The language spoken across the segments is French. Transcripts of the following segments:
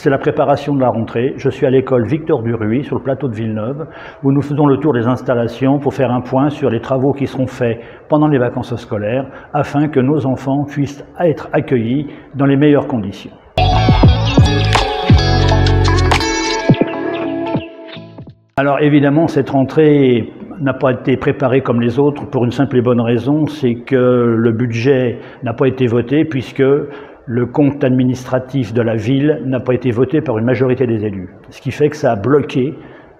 c'est la préparation de la rentrée. Je suis à l'école Victor Duruy, sur le plateau de Villeneuve, où nous faisons le tour des installations pour faire un point sur les travaux qui seront faits pendant les vacances scolaires, afin que nos enfants puissent être accueillis dans les meilleures conditions. Alors évidemment, cette rentrée n'a pas été préparée comme les autres pour une simple et bonne raison, c'est que le budget n'a pas été voté puisque le compte administratif de la ville n'a pas été voté par une majorité des élus. Ce qui fait que ça a bloqué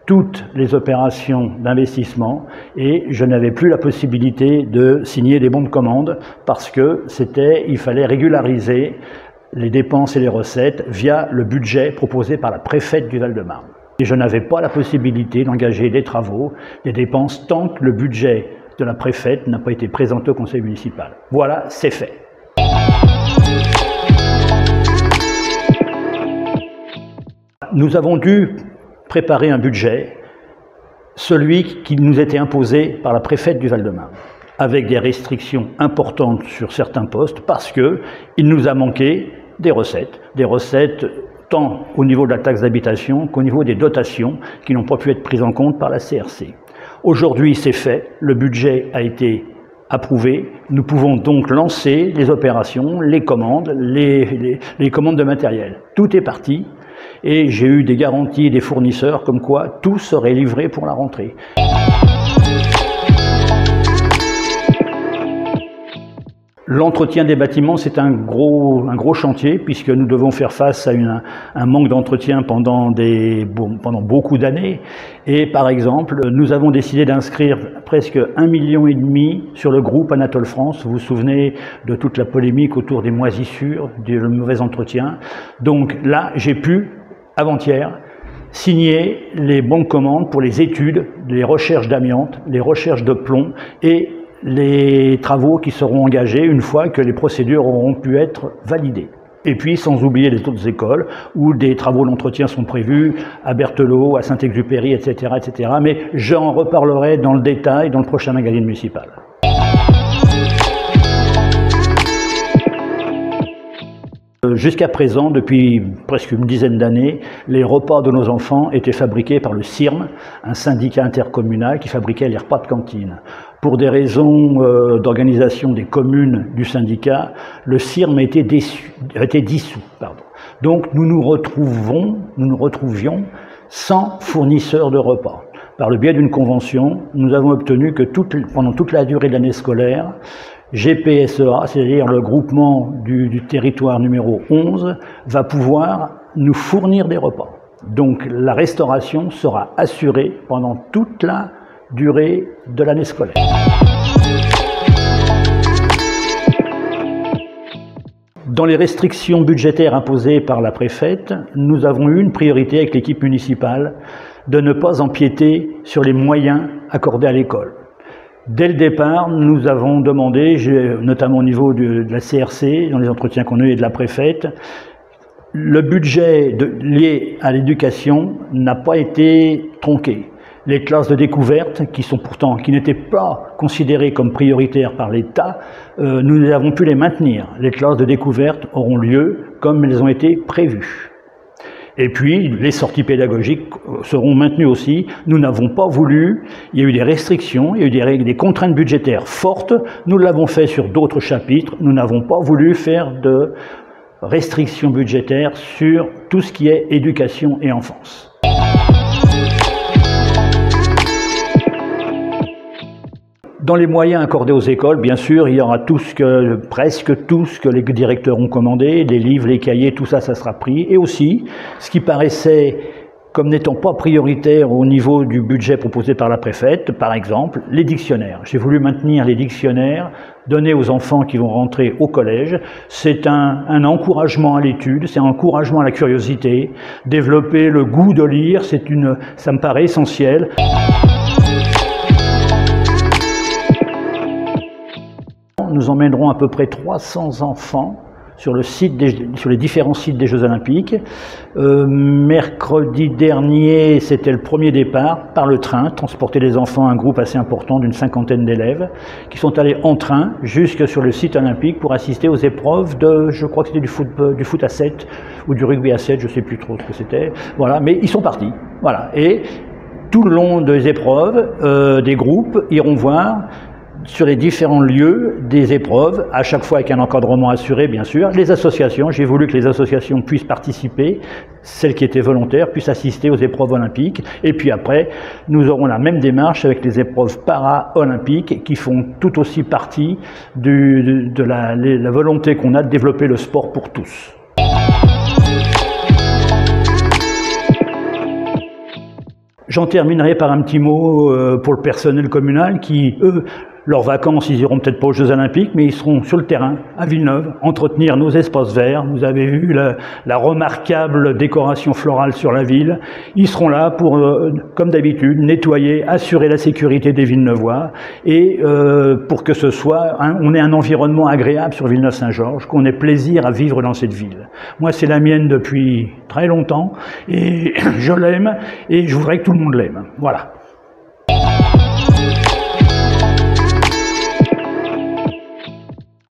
toutes les opérations d'investissement et je n'avais plus la possibilité de signer des bons de commande parce que il fallait régulariser les dépenses et les recettes via le budget proposé par la préfète du Val-de-Marne. Et je n'avais pas la possibilité d'engager des travaux, des dépenses, tant que le budget de la préfète n'a pas été présenté au conseil municipal. Voilà, c'est fait. Nous avons dû préparer un budget, celui qui nous était imposé par la préfète du Val-de-Marne, avec des restrictions importantes sur certains postes, parce qu'il nous a manqué des recettes tant au niveau de la taxe d'habitation qu'au niveau des dotations qui n'ont pas pu être prises en compte par la CRC. Aujourd'hui, c'est fait, le budget a été approuvé, nous pouvons donc lancer les opérations, les commandes, les commandes de matériel. Tout est parti et j'ai eu des garanties des fournisseurs comme quoi tout serait livré pour la rentrée. L'entretien des bâtiments, c'est un gros chantier puisque nous devons faire face à un manque d'entretien pendant beaucoup d'années. Et par exemple, nous avons décidé d'inscrire presque 1,5 million sur le groupe Anatole France. Vous vous souvenez de toute la polémique autour des moisissures, du mauvais entretien. Donc là, j'ai pu, avant-hier, signer les bons de commande pour les études, les recherches d'amiante, les recherches de plomb et les travaux qui seront engagés une fois que les procédures auront pu être validées. Et puis, sans oublier les autres écoles où des travaux d'entretien sont prévus, à Berthelot, à Saint-Exupéry, etc., etc. Mais j'en reparlerai dans le détail dans le prochain magazine municipal. Jusqu'à présent, depuis presque une dizaine d'années, les repas de nos enfants étaient fabriqués par le CIRM, un syndicat intercommunal qui fabriquait les repas de cantine. Pour des raisons d'organisation des communes du syndicat, le CIRM a été dissous. Donc nous nous retrouvions sans fournisseur de repas. Par le biais d'une convention, nous avons obtenu que pendant toute la durée de l'année scolaire, GPSEA, c'est-à-dire le groupement du territoire numéro 11, va pouvoir nous fournir des repas. Donc la restauration sera assurée pendant toute la durée de l'année scolaire. Dans les restrictions budgétaires imposées par la préfète, nous avons eu une priorité avec l'équipe municipale de ne pas empiéter sur les moyens accordés à l'école. Dès le départ, nous avons demandé, notamment au niveau de la CRC, dans les entretiens qu'on a eu et de la préfète, le budget lié à l'éducation n'a pas été tronqué. Les classes de découverte, qui n'étaient pas considérées comme prioritaires par l'État, nous avons pu les maintenir. Les classes de découverte auront lieu comme elles ont été prévues. Et puis, les sorties pédagogiques seront maintenues aussi. Nous n'avons pas voulu, il y a eu des restrictions, il y a eu des contraintes budgétaires fortes. Nous l'avons fait sur d'autres chapitres. Nous n'avons pas voulu faire de restrictions budgétaires sur tout ce qui est éducation et enfance. Dans les moyens accordés aux écoles, bien sûr, il y aura presque tout ce que les directeurs ont commandé, les livres, les cahiers, tout ça, ça sera pris. Et aussi, ce qui paraissait comme n'étant pas prioritaire au niveau du budget proposé par la préfète, par exemple, les dictionnaires. J'ai voulu maintenir les dictionnaires, donner aux enfants qui vont rentrer au collège. C'est un encouragement à l'étude, c'est un encouragement à la curiosité, développer le goût de lire, ça me paraît essentiel. Nous emmènerons à peu près 300 enfants sur les différents sites des Jeux Olympiques. Mercredi dernier, c'était le premier départ par le train, transporter les enfants, un groupe assez important d'une 50aine d'élèves, qui sont allés en train jusque sur le site olympique pour assister aux épreuves de, je crois que c'était du foot à 7 ou du rugby à 7, je ne sais plus trop ce que c'était. Voilà, mais ils sont partis. Voilà, et tout le long des épreuves, des groupes iront voir sur les différents lieux des épreuves, à chaque fois avec un encadrement assuré, bien sûr. Les associations, j'ai voulu que les associations puissent participer, celles qui étaient volontaires puissent assister aux épreuves olympiques. Et puis après, nous aurons la même démarche avec les épreuves para-olympiques qui font tout aussi partie de la volonté qu'on a de développer le sport pour tous. J'en terminerai par un petit mot pour le personnel communal qui, eux, leurs vacances, ils iront peut-être pas aux Jeux Olympiques, mais ils seront sur le terrain, à Villeneuve, entretenir nos espaces verts. Vous avez vu la remarquable décoration florale sur la ville. Ils seront là pour, comme d'habitude, nettoyer, assurer la sécurité des Villeneuvois et pour que ce soit, on ait un environnement agréable sur Villeneuve-Saint-Georges, qu'on ait plaisir à vivre dans cette ville. Moi, c'est la mienne depuis très longtemps et je l'aime et je voudrais que tout le monde l'aime. Voilà.